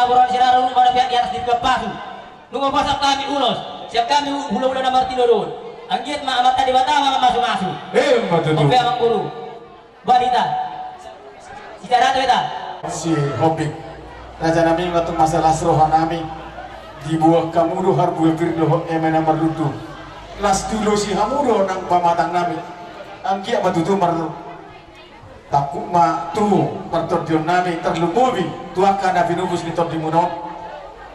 laporan sinarun pada pihak di atas dikepasu. Nunggu pasak kami ulos. Siap kami hula-hula nomor tinurun. Anggit amat tadi batama masuk-masuk. Matutu. Oke Bang Guru. Wanita. Si cara beta. Si Hobi. Raja nami ngatung masalah serohan nami. Di buah kamudo harbu firdo emena mardutu. Las dulu si hamudo nang pamatang nami. Angkia matutu mardu. Takut ma tu pertordion nami terlumobi. Tuaka nabi nubus ni tordimuno.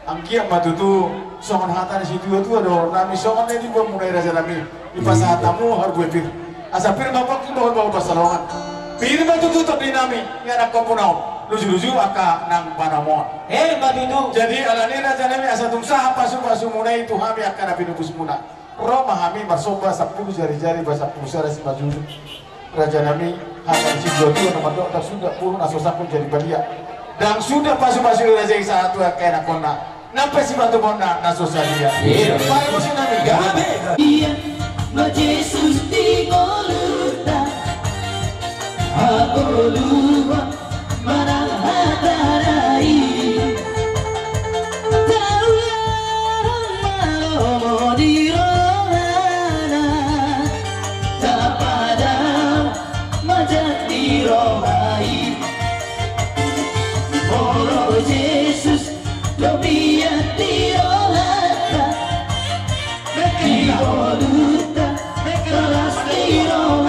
Angkia matutu songan hatan si dua do nami songan ini buat mulai raja nami. Di pasal tamu harbu fir. Asa fir bapak kita bawa pasalongan. Fir matutu tordinami. Yang nak kompunau. Luju-luju aka nang panamon. Matutu. Jadi alani raja nami asa tungsa pasu-pasu munai itu hami akan nabi nubus muna. Roma hami marsoba 10 jari-jari bahasa pusara si maju. Raja nami hasan si dua nomor 2 tak sudah puluh asosa pun jadi balia. Dan sudah pasu-pasu raja yang satu kayak nakona. Nampai si batu bona nasosa dia. Pai musim nami gabe. Iya, ma Jesus di golurta. Aku lupa marah hatarai. Tahu malu di rohana. Tak pada majat di rohai. Oh Jesus, lebih di rohana. Di golurta, kelas di rohana.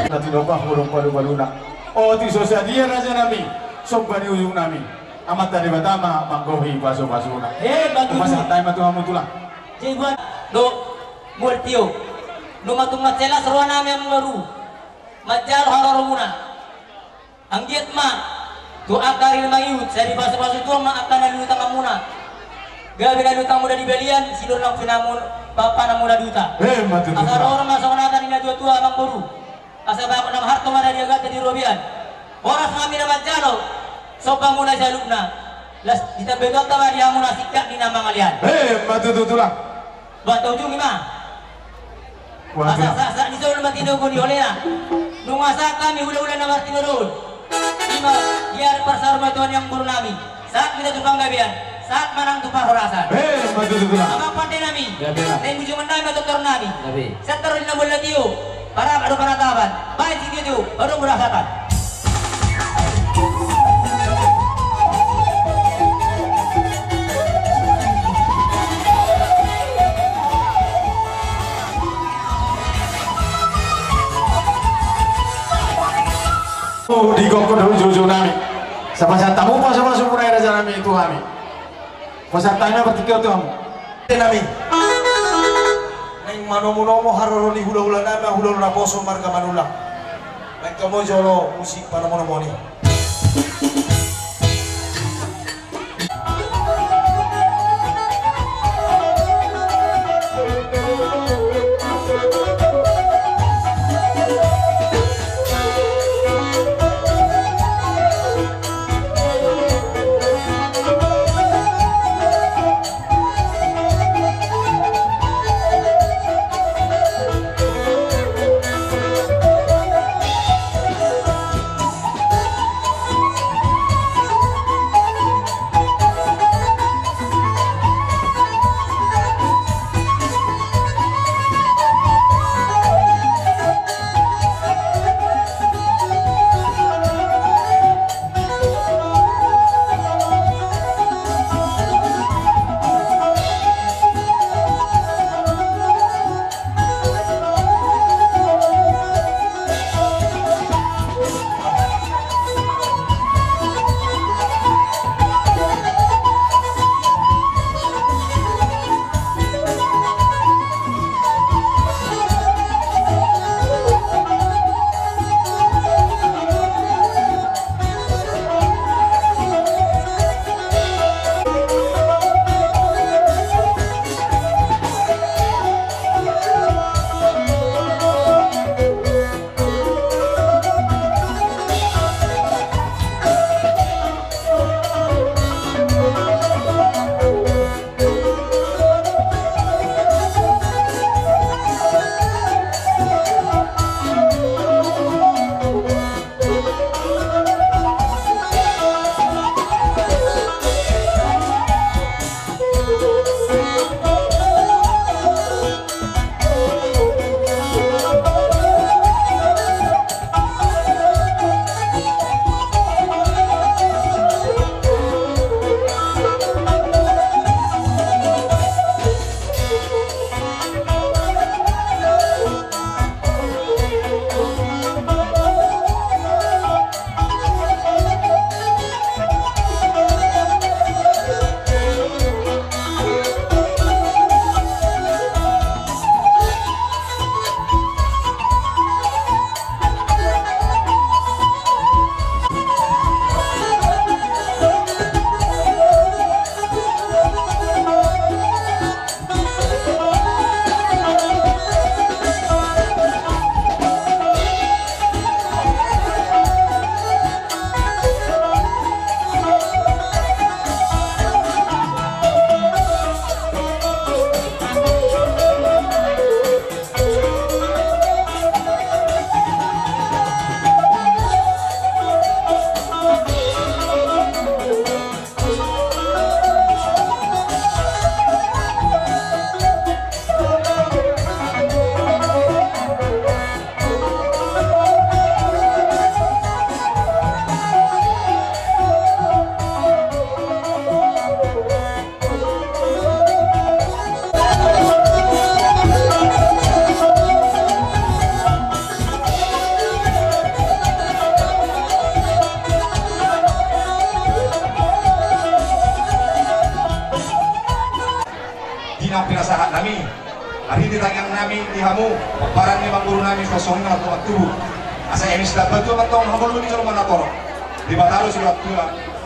Nanti lupa huruf palu-paluna. Oh ti sosial dia raja nami. Sombani ujung nami. Amat tadi batama manggohi pasu-pasuna. Bagi masa time tu kamu tulah. Jadi buat tio. Do matung macela seruan nami yang baru. Macal harorumuna. Anggiat ma. Tu akarin mayut. Saya di pasu-pasu tu ma akan ada utang amuna. Gabi ada utang muda di belian. Sidur nang finamun papa nang muda duta. Matu. Asal orang masuk natan ina tua mang baru. Asal bapak nama harta mana dia gata di robian. Orang kami nama jalo. Sopa muna jalukna. Las kita betul tawa dia muna sikak di nama kalian. Matu tulah. Buat ujung lima. Asa di sana mati dogo di oleh. Nungasa kami udah nama tinurun. Lima biar persarma Tuhan yang baru nami. Saat kita tukang gabian. Saat manang tupah horasan. Matu tulah. Apa pandai nami? Dan bujuman nami atau turun nami. Setor di nama latio. Para baru penatapan, baik itu baru merasakan. Oh di gokon dulu jojo nami. Sama tamu pas sama sumpurai raja nami itu kami. Pasatanya bertiga tu kamu. Nami. Manomo haroroni hula-hula nama hula-hula poso marga manula. Baik kamu jolo musik panomo ni. yang pinasahan nami. Hari di tangan nami di hamu, paparan ni mangguru nami kosong na waktu asa emis dapat tu matong hamul ni rumah natoro. Di batalo si waktu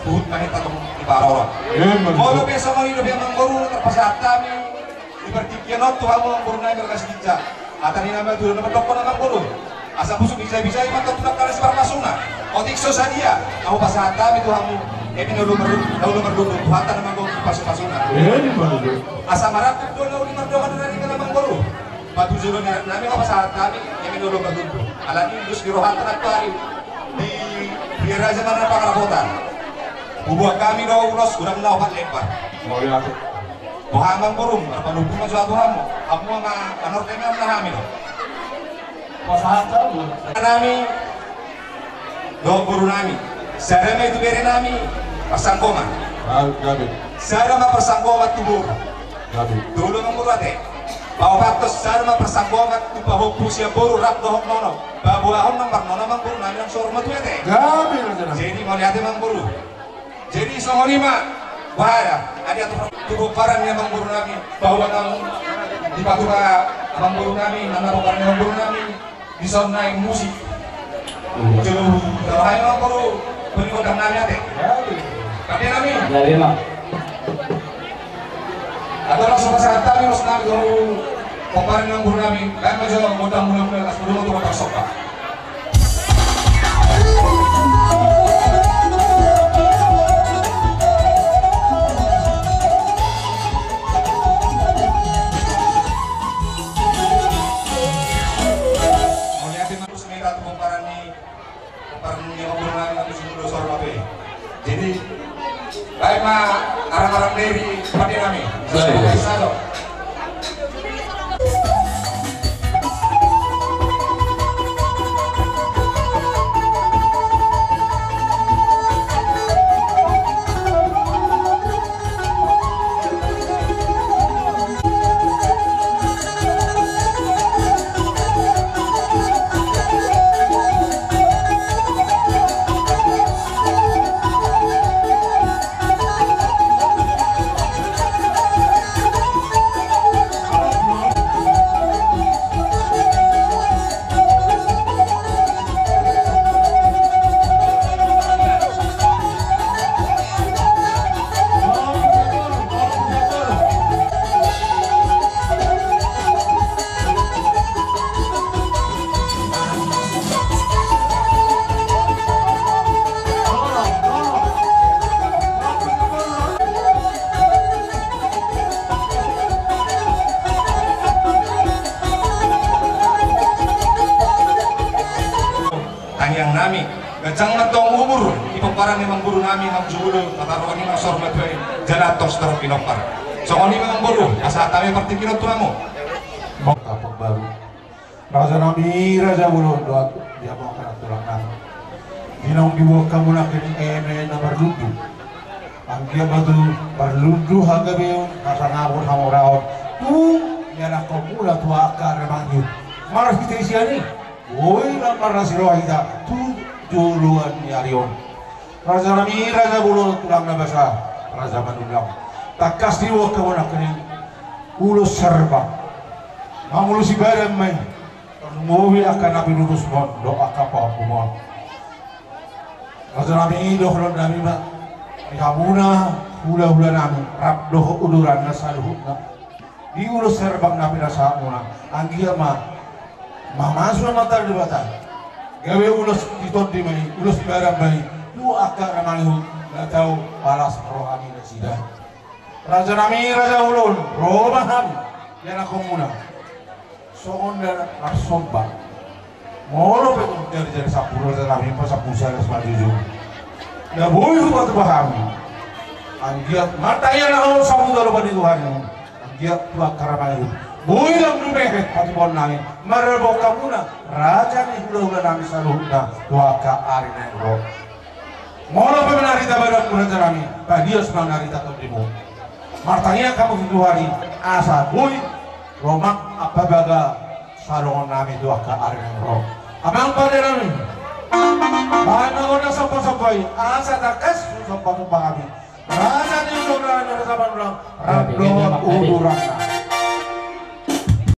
buhut mahita tong di paroro. Kalau besok mau hidup yang mangguru terpaksa kami di pertikian tu hamu mangguru nami berkas kijak. Atani nama tu nama dokter nama mangguru. Asa busuk bisa-bisa matong tunak kali sebar masuna. Otik sosadia, kamu pasal kami tu hamu. Ini dulu berduduk buatan nama mangguru pasuk-pasuna. Asa marap dulu di merdokan dari nama mangguru. Batu juru nami apa saat kami yang dulu berduduk. Alani indus di rohan tenak tari di raja mana Pangarapotan. Bubuh kami do ulos udah melawan lempar. Bohamang burung apa nubung suatu hamu. Hamu nga anor kami am nahami do. Pasahat kamu. Nami do guru nami. Sarana itu beri nami persangkoman. Gabi. Sarana persangkoman tubuh. Gabi. Dulu mengurate. Bahwa patos sarana persangkoman tu bahwa pusia boru rap dohok nono. Babuahon nomor nono mangguru nami yang sorma tu ete. Gabi aja. Jadi mau lihat mangguru. Jadi sama lima wahada ada tubuh parang yang mangguru nami bahwa namu di patura mangguru nami nama bukan mangguru nami di naik musik. Jauh kalau hai mangguru berikutang nami ate. Tapi nami. Dari mah. Atau langsung saat kami harus nami dulu komparin mangguru nami. Kami aja modal mulai kas dulu untuk motor sopa. Jadi, baik mah arang-arang dari padi kami. Sado. Yang nami gacang matong umur ipaparan memang guru nami mang julu kataruan ni masor matwe jalan tos terus pinopar so oni memang guru asa tami pertikiran tuamu Kapak baru. Raja nami raja bulu doa dia mau kena tulang nami. Dinong dibuat kamu nak ini nomor ludu. Angkia batu berludu harga beun kata ngabur sama raut. Nyala komula tua akar memang yuk. Malas kita isiani. Woi lamar nasi roh kita tu juluan nyarion. Raja nami raja bulu tulang nabasa raja manulang. Takas diwa kamu nak ini ulus serba. Mamulus ibadah main. Mobil akan nabi lulus mon doa kapal kumon. Raja nami doh nami mak. Ikamuna hula nami rap doh uduran nasaluhna. Di ulus serba nabi rasa muna. Anggia mah. Masuk mata di bata. Gawe ulus diton di mai, ulus ibadah mai. Lu akar ramalihu, nggak tahu balas rohani nasida. Raja nami raja ulun, robahan yang aku muna. Soon dan arsomba. Molo petung dari sapur raja nami pas sapusa dan semaju. Nggak boleh buat pahami. Anggiat mata yang aku sapu dalam pada Tuhan. Anggiat tuh akar ramalihu. Builang lumehet pati bon nangin marabo kamuna raja ni hula nami saluhna dua ka ari nengro mono pe menarita badan raja nami padios menarita todimu martanya kamu itu hari asa bui romak apa baga salongon nami dua ka ari nengro amang pada nami bahan ngona sampai asa takas sampai kami raja ni hula nami saban ulang rabdo udurana